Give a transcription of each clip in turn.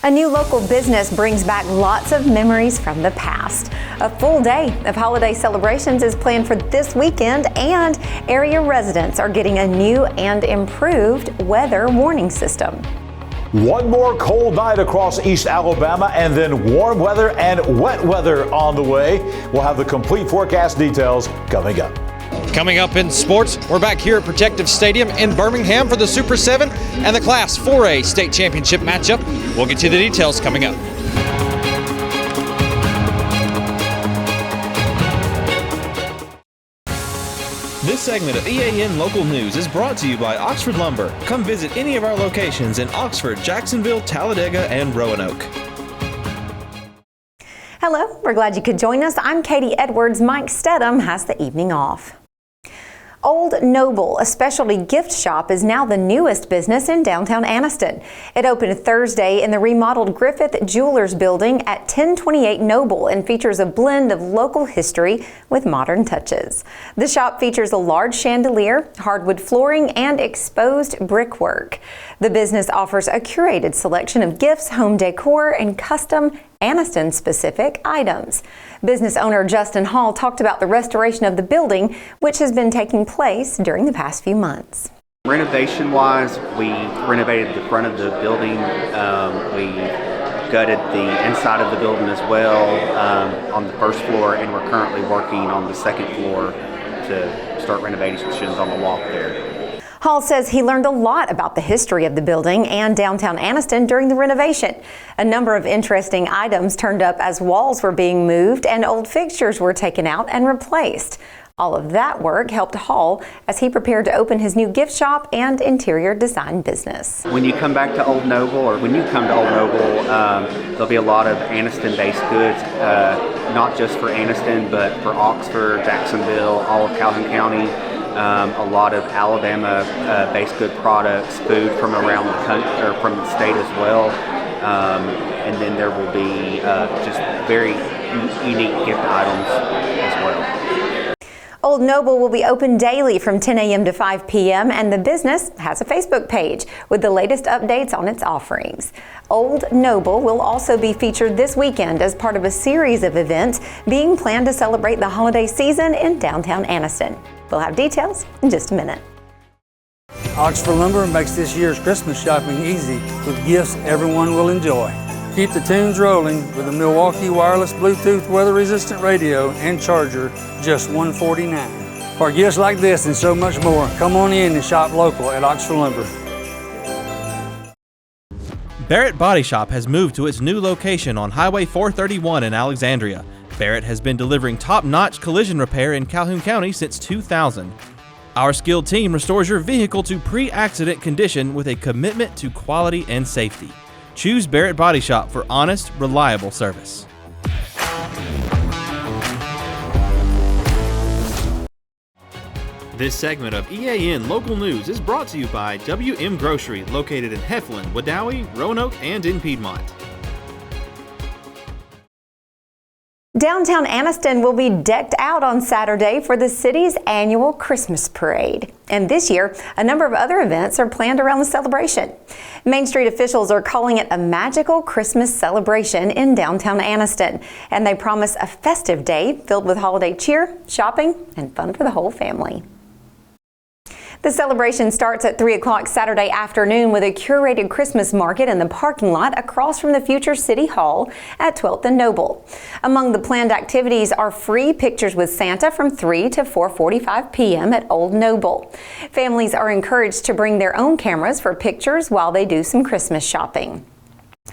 A new local business brings back lots of memories from the past. A full day of holiday celebrations is planned for this weekend, and area residents are getting a new and improved weather warning system. One more cold night across East Alabama, and then warm weather and wet weather on the way. We'll have the complete forecast details coming up. Coming up in sports, we're back here at Protective Stadium in Birmingham for the Super 7 and the Class 4A state championship matchup. We'll get you the details coming up. This segment of EAN Local News is brought to you by Oxford Lumber. Come visit any of our locations in Oxford, Jacksonville, Talladega, and Roanoke. Hello, we're glad you could join us. I'm Katie Edwards. Mike Stedham has the evening off. Old Noble, a specialty gift shop, is now the newest business in downtown Anniston. It opened Thursday in the remodeled Griffith Jewelers building at 1028 Noble and features a blend of local history with modern touches. The shop features a large chandelier, hardwood flooring, and exposed brickwork. The business offers a curated selection of gifts, home decor, and custom Anniston-specific items. Business owner Justin Hall talked about the restoration of the building, which has been taking place during the past few months. Renovation-wise, we renovated the front of the building. We gutted the inside of the building as well on the first floor, and we're currently working on the second floor to start renovations on the loft there. Hall says he learned a lot about the history of the building and downtown Anniston during the renovation. A number of interesting items turned up as walls were being moved and old fixtures were taken out and replaced. All of that work helped Hall as he prepared to open his new gift shop and interior design business. When you come back to Old Noble, or when you come to Old Noble, there'll be a lot of Anniston-based goods, not just for Anniston, but for Oxford, Jacksonville, all of Calhoun County. A lot of Alabama-based good products, food from around the country or from the state as well, and then there will be just very unique gift items as well. Old Noble will be open daily from 10 a.m. to 5 p.m. and the business has a Facebook page with the latest updates on its offerings. Old Noble will also be featured this weekend as part of a series of events being planned to celebrate the holiday season in downtown Anniston. We'll have details in just a minute. Oxford Lumber makes this year's Christmas shopping easy with gifts everyone will enjoy. Keep the tunes rolling with a Milwaukee wireless Bluetooth weather-resistant radio and charger, just $149. For gifts like this and so much more, come on in and shop local at Oxford Lumber. Barrett Body Shop has moved to its new location on Highway 431 in Alexandria. Barrett has been delivering top-notch collision repair in Calhoun County since 2000. Our skilled team restores your vehicle to pre-accident condition with a commitment to quality and safety. Choose Barrett Body Shop for honest, reliable service. This segment of EAN Local News is brought to you by WM Grocery, located in Heflin, Wadowee, Roanoke, and in Piedmont. Downtown Anniston will be decked out on Saturday for the city's annual Christmas parade. And this year, a number of other events are planned around the celebration. Main Street officials are calling it a magical Christmas celebration in downtown Anniston, and they promise a festive day filled with holiday cheer, shopping, and fun for the whole family. The celebration starts at 3 o'clock Saturday afternoon with a curated Christmas market in the parking lot across from the future City Hall at 12th and Noble. Among the planned activities are free pictures with Santa from 3 to 4:45 p.m. at Old Noble. Families are encouraged to bring their own cameras for pictures while they do some Christmas shopping.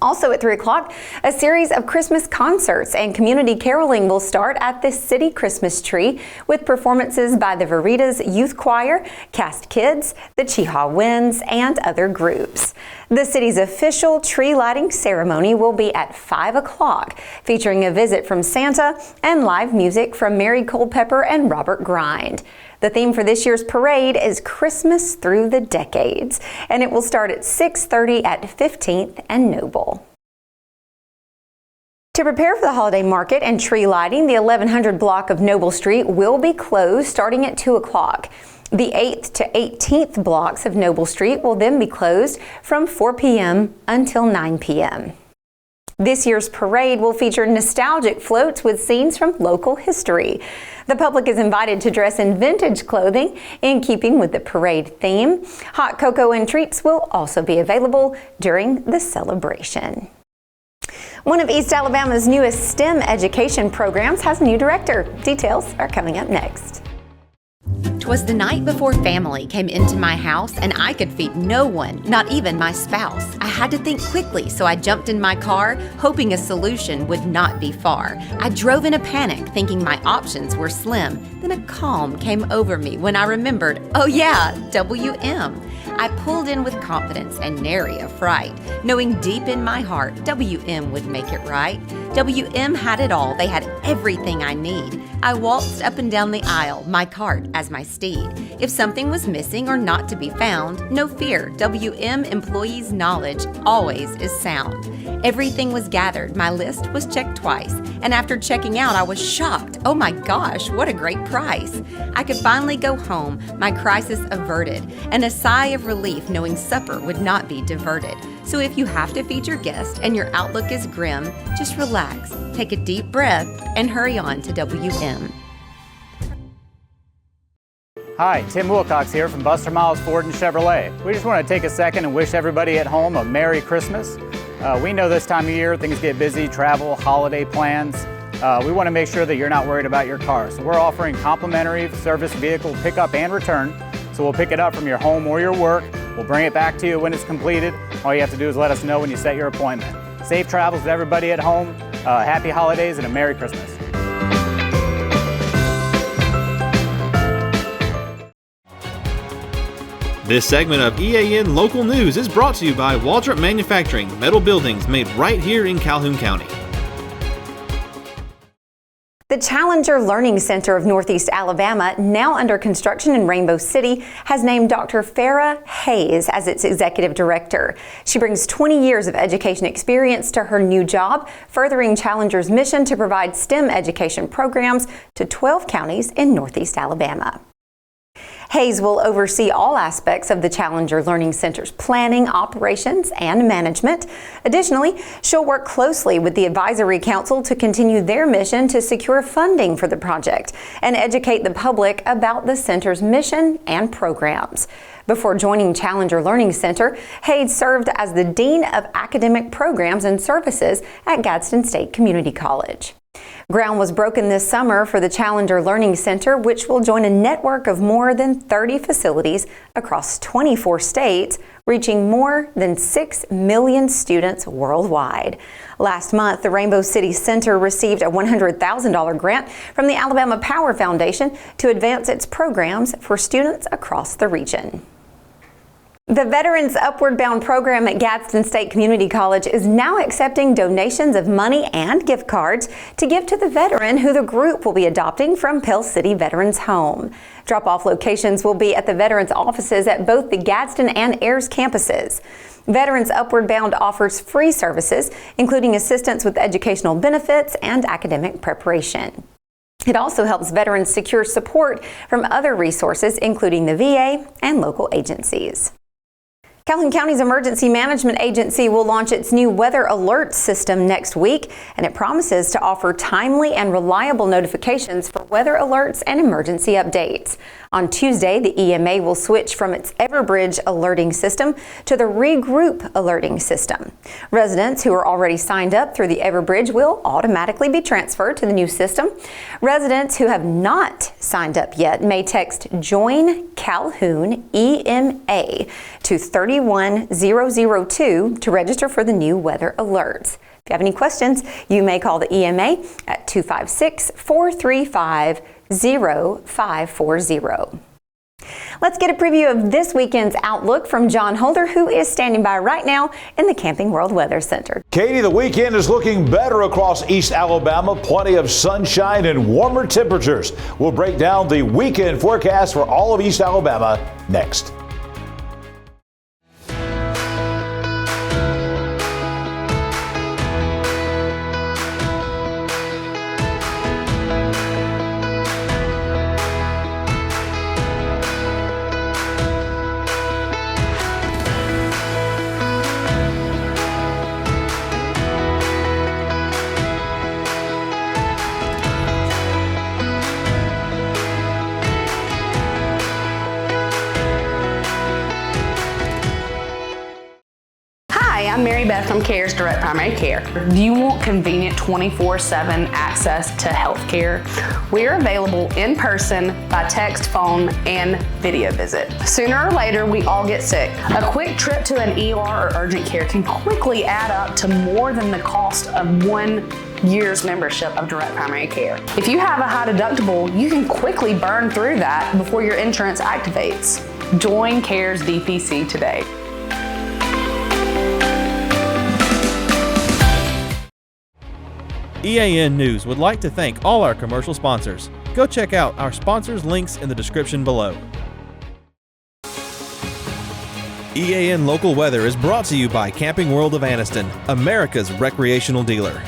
Also at 3 o'clock, a series of Christmas concerts and community caroling will start at the City Christmas Tree with performances by the Veritas Youth Choir, Cast Kids, the Cheehaw Winds, and other groups. The city's official tree lighting ceremony will be at 5 o'clock, featuring a visit from Santa and live music from Mary Culpepper and Robert Grind. The theme for this year's parade is Christmas Through the Decades, and it will start at 6:30 at 15th and Noble. To prepare for the holiday market and tree lighting, the 1100 block of Noble Street will be closed starting at 2 o'clock. The 8th to 18th blocks of Noble Street will then be closed from 4 p.m. until 9 p.m. This year's parade will feature nostalgic floats with scenes from local history. The public is invited to dress in vintage clothing in keeping with the parade theme. Hot cocoa and treats will also be available during the celebration. One of East Alabama's newest STEM education programs has a new director. Details are coming up next. 'Twas the night before family came into my house and I could feed no one, not even my spouse. I had to think quickly, so I jumped in my car, hoping a solution would not be far. I drove in a panic, thinking my options were slim. Then a calm came over me when I remembered, oh yeah, WM. I pulled in with confidence and nary a fright, knowing deep in my heart WM would make it right. WM had it all, they had everything I need. I waltzed up and down the aisle, my cart as my steed. If something was missing or not to be found, no fear, WM employees' knowledge always is sound. Everything was gathered, my list was checked twice, and after checking out I was shocked. Oh my gosh, what a great price. I could finally go home, my crisis averted, and a sigh of relief knowing supper would not be diverted. So if you have to feed your guest and your outlook is grim, just relax, take a deep breath, and hurry on to WM. Hi, Tim Wilcox here from Buster Miles Ford and Chevrolet. We just want to take a second and wish everybody at home a Merry Christmas. We know this time of year things get busy, travel, holiday plans. We want to make sure that you're not worried about your car. So we're offering complimentary service vehicle pickup and return. So we'll pick it up from your home or your work. We'll bring it back to you when it's completed. All you have to do is let us know when you set your appointment. Safe travels to everybody at home. Happy holidays and a Merry Christmas. This segment of EAN Local News is brought to you by Waldrop Manufacturing, metal buildings made right here in Calhoun County. The Challenger Learning Center of Northeast Alabama, now under construction in Rainbow City, has named Dr. Farrah Hayes as its executive director. She brings 20 years of education experience to her new job, furthering Challenger's mission to provide STEM education programs to 12 counties in Northeast Alabama. Hayes will oversee all aspects of the Challenger Learning Center's planning, operations, and management. Additionally, she'll work closely with the Advisory Council to continue their mission to secure funding for the project and educate the public about the center's mission and programs. Before joining Challenger Learning Center, Hayes served as the Dean of Academic Programs and Services at Gadsden State Community College. Ground was broken this summer for the Challenger Learning Center, which will join a network of more than 30 facilities across 24 states, reaching more than 6 million students worldwide. Last month, the Rainbow City Center received a $100,000 grant from the Alabama Power Foundation to advance its programs for students across the region. The Veterans Upward Bound program at Gadsden State Community College is now accepting donations of money and gift cards to give to the veteran who the group will be adopting from Pell City Veterans Home. Drop-off locations will be at the veterans' offices at both the Gadsden and Ayers campuses. Veterans Upward Bound offers free services, including assistance with educational benefits and academic preparation. It also helps veterans secure support from other resources, including the VA and local agencies. Calhoun County's Emergency Management Agency will launch its new weather alert system next week, and it promises to offer timely and reliable notifications for weather alerts and emergency updates. On Tuesday, the EMA will switch from its Everbridge alerting system to the Regroup alerting system. Residents who are already signed up through the Everbridge will automatically be transferred to the new system. Residents who have not signed up yet may text Join Calhoun EMA to 31002 to register for the new weather alerts. If you have any questions, you may call the EMA at 256-435-0540. Let's get a preview of this weekend's outlook from John Holder, who is standing by right now in the Camping World Weather Center. Katie, the weekend is looking better across East Alabama. Plenty of sunshine and warmer temperatures. We'll break down the weekend forecast for all of East Alabama next. Spectrum Care's direct primary care. Do you want convenient 24/7 access to health care? We are available in person, by text, phone, and video visit. Sooner or later, we all get sick. A quick trip to an ER or urgent care can quickly add up to more than the cost of 1 year's membership of direct primary care. If you have a high deductible, you can quickly burn through that before your insurance activates. Join CARES DPC today. EAN News would like to thank all our commercial sponsors. Go check out our sponsors' links in the description below. EAN Local Weather is brought to you by Camping World of Anniston, America's recreational dealer.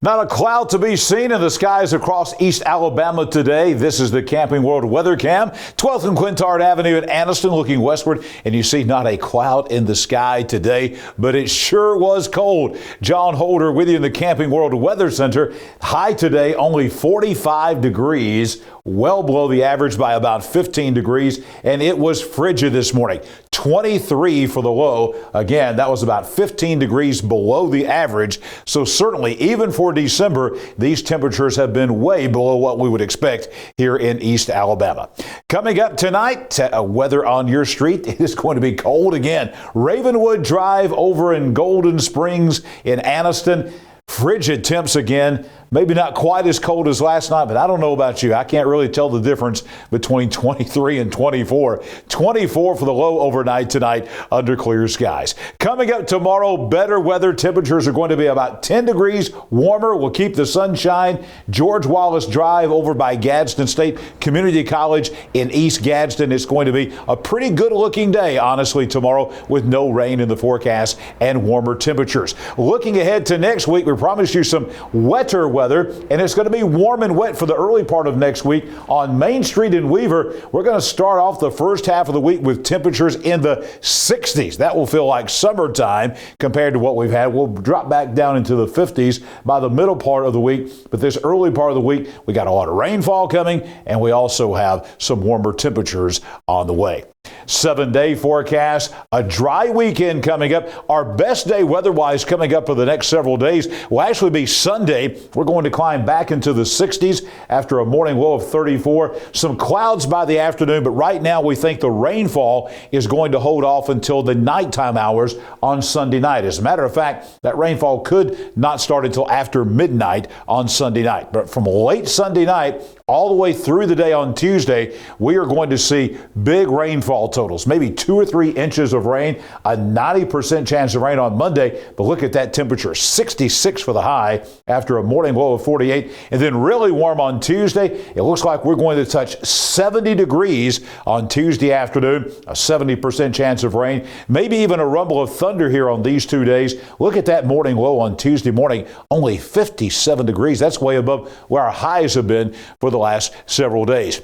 Not a cloud to be seen in the skies across East Alabama today. This is the Camping World Weather Cam, 12th and Quintard Avenue in Anniston, looking westward, and you see not a cloud in the sky today, but it sure was cold. John Holder with you in the Camping World Weather Center. High today, only 45 degrees, well below the average by about 15 degrees, and it was frigid this morning. 23 for the low. Again, that was about 15 degrees below the average. So certainly, even for December, these temperatures have been way below what we would expect here in East Alabama. Coming up tonight, weather on your street. It is going to be cold again. Ravenwood Drive over in Golden Springs in Anniston. Frigid temps again. Maybe not quite as cold as last night, but I don't know about you. I can't really tell the difference between 23 and 24. 24 for the low overnight tonight under clear skies. Coming up tomorrow, better weather. Temperatures are going to be about 10 degrees warmer. We'll keep the sunshine. George Wallace Drive over by Gadsden State Community College in East Gadsden. It's going to be a pretty good looking day, honestly, tomorrow with no rain in the forecast and warmer temperatures. Looking ahead to next week, we promise you some wetter weather, and it's going to be warm and wet for the early part of next week on Main Street in Weaver. We're going to start off the first half of the week with temperatures in the 60s. That will feel like summertime compared to what we've had. We'll drop back down into the 50s by the middle part of the week, but this early part of the week, we got a lot of rainfall coming, and we also have some warmer temperatures on the way. 7-day forecast, a dry weekend coming up. Our best day weather-wise coming up for the next several days will actually be Sunday. We're going to climb back into the 60s after a morning low of 34. Some clouds by the afternoon, but right now we think the rainfall is going to hold off until the nighttime hours on Sunday night. As a matter of fact, that rainfall could not start until after midnight on Sunday night. But from late Sunday night all the way through the day on Tuesday, we are going to see big rainfall totals, maybe 2 or 3 inches of rain, a 90% chance of rain on Monday. But look at that temperature, 66 for the high after a morning low of 48, and then really warm on Tuesday. It looks like we're going to touch 70 degrees on Tuesday afternoon, a 70% chance of rain, maybe even a rumble of thunder here on these 2 days. Look at that morning low on Tuesday morning, only 57 degrees. That's way above where our highs have been for the last several days.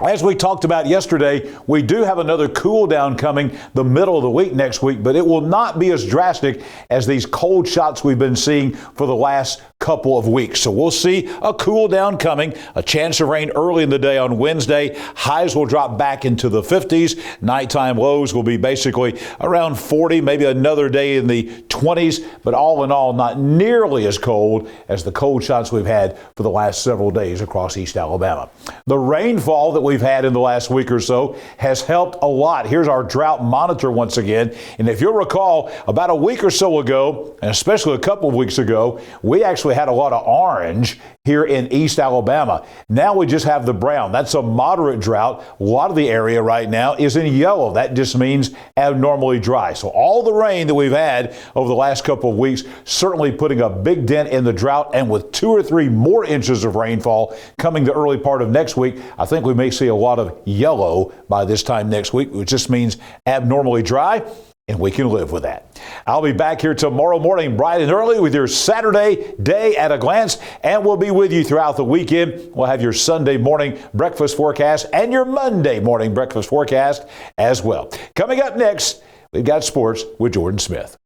As we talked about yesterday, we do have another cool down coming the middle of the week next week, but it will not be as drastic as these cold shots we've been seeing for the last couple of weeks. So we'll see a cool down coming, a chance of rain early in the day on Wednesday. Highs will drop back into the 50s. Nighttime lows will be basically around 40, maybe another day in the 20s, but all in all, not nearly as cold as the cold shots we've had for the last several days across East Alabama. The rainfall that we've had in the last week or so has helped a lot. Here's our drought monitor once again. And if you'll recall, about a week or so ago, and especially a couple of weeks ago, we actually had a lot of orange here in East Alabama. Now we just have the brown. That's a moderate drought. A lot of the area right now is in yellow. That just means abnormally dry. So all the rain that we've had over the last couple of weeks certainly putting a big dent in the drought, and with 2 or 3 more inches of rainfall coming the early part of next week, I think we may see a lot of yellow by this time next week, which just means abnormally dry, and we can live with that. I'll be back here tomorrow morning bright and early with your Saturday day at a glance, and we'll be with you throughout the weekend. We'll have your Sunday morning breakfast forecast and your Monday morning breakfast forecast as well. Coming up next, we've got sports with Jordan Smith.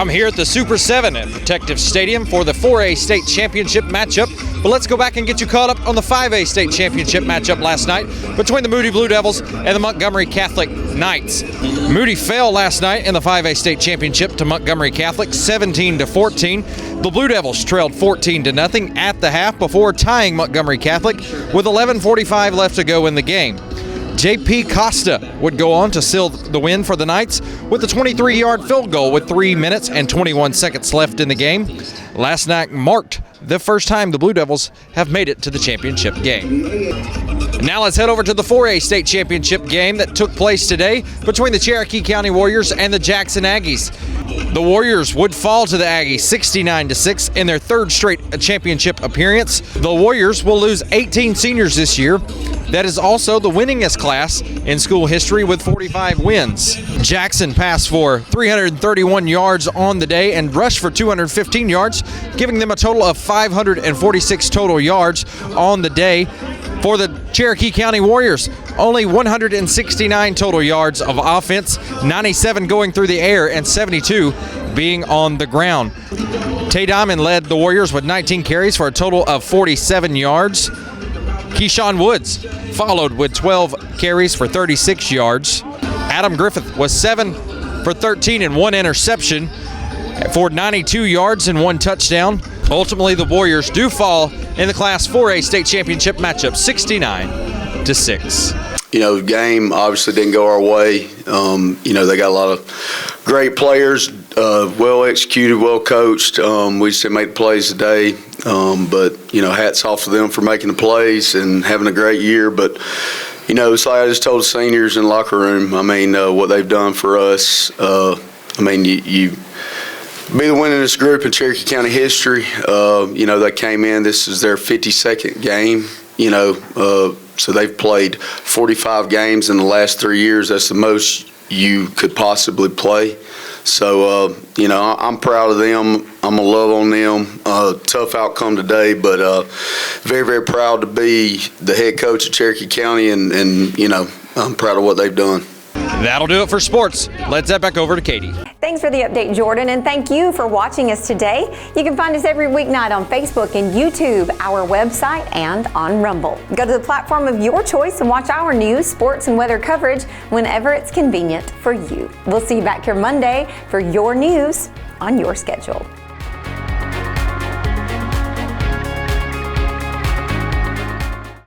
I'm here at the Super 7 at Protective Stadium for the 4A state championship matchup. But let's go back and get you caught up on the 5A state championship matchup last night between the Moody Blue Devils and the Montgomery Catholic Knights. Moody fell last night in the 5A state championship to Montgomery Catholic 17-14. The Blue Devils trailed 14-0 at the half before tying Montgomery Catholic with 11:45 left to go in the game. J.P. Costa would go on to seal the win for the Knights with a 23-yard field goal with 3 minutes and 21 seconds left in the game. Last night marked the first time the Blue Devils have made it to the championship game. Now let's head over to the 4A state championship game that took place today between the Cherokee County Warriors and the Jackson Aggies. The Warriors would fall to the Aggies 69-6 in their third straight championship appearance. The Warriors will lose 18 seniors this year. That is also the winningest class in school history with 45 wins. Jackson passed for 331 yards on the day and rushed for 215 yards, giving them a total of 546 total yards on the day. For the Cherokee County Warriors, only 169 total yards of offense, 97 going through the air and 72 being on the ground. Tay Diamond led the Warriors with 19 carries for a total of 47 yards. Keyshawn Woods followed with 12 carries for 36 yards. Adam Griffith was 7 for 13 and 1 interception for 92 yards and 1 touchdown. Ultimately, the Warriors do fall in the Class 4A state championship matchup 69-6. You know, the game obviously didn't go our way. You know, they got a lot of great players, well executed, well coached. We just didn't make the plays today. But, you know, hats off to them for making the plays and having a great year. But, you know, it's like I just told the seniors in the locker room, I mean, what they've done for us. I mean, you be the winningest group in Cherokee County history. You know, they came in, this is their 52nd game, you know, so they've played 45 games in the last 3 years. That's the most you could possibly play. So, you know, I'm proud of them. I'm going to love on them. Tough outcome today, but very, very proud to be the head coach of Cherokee County, and you know, I'm proud of what they've done. That'll do it for sports. Let's head back over to Katie. Thanks for the update, Jordan, and thank you for watching us today. You can find us every weeknight on Facebook and YouTube, our website, and on Rumble. Go to the platform of your choice and watch our news, sports, and weather coverage whenever it's convenient for you. We'll see you back here Monday for your news on your schedule.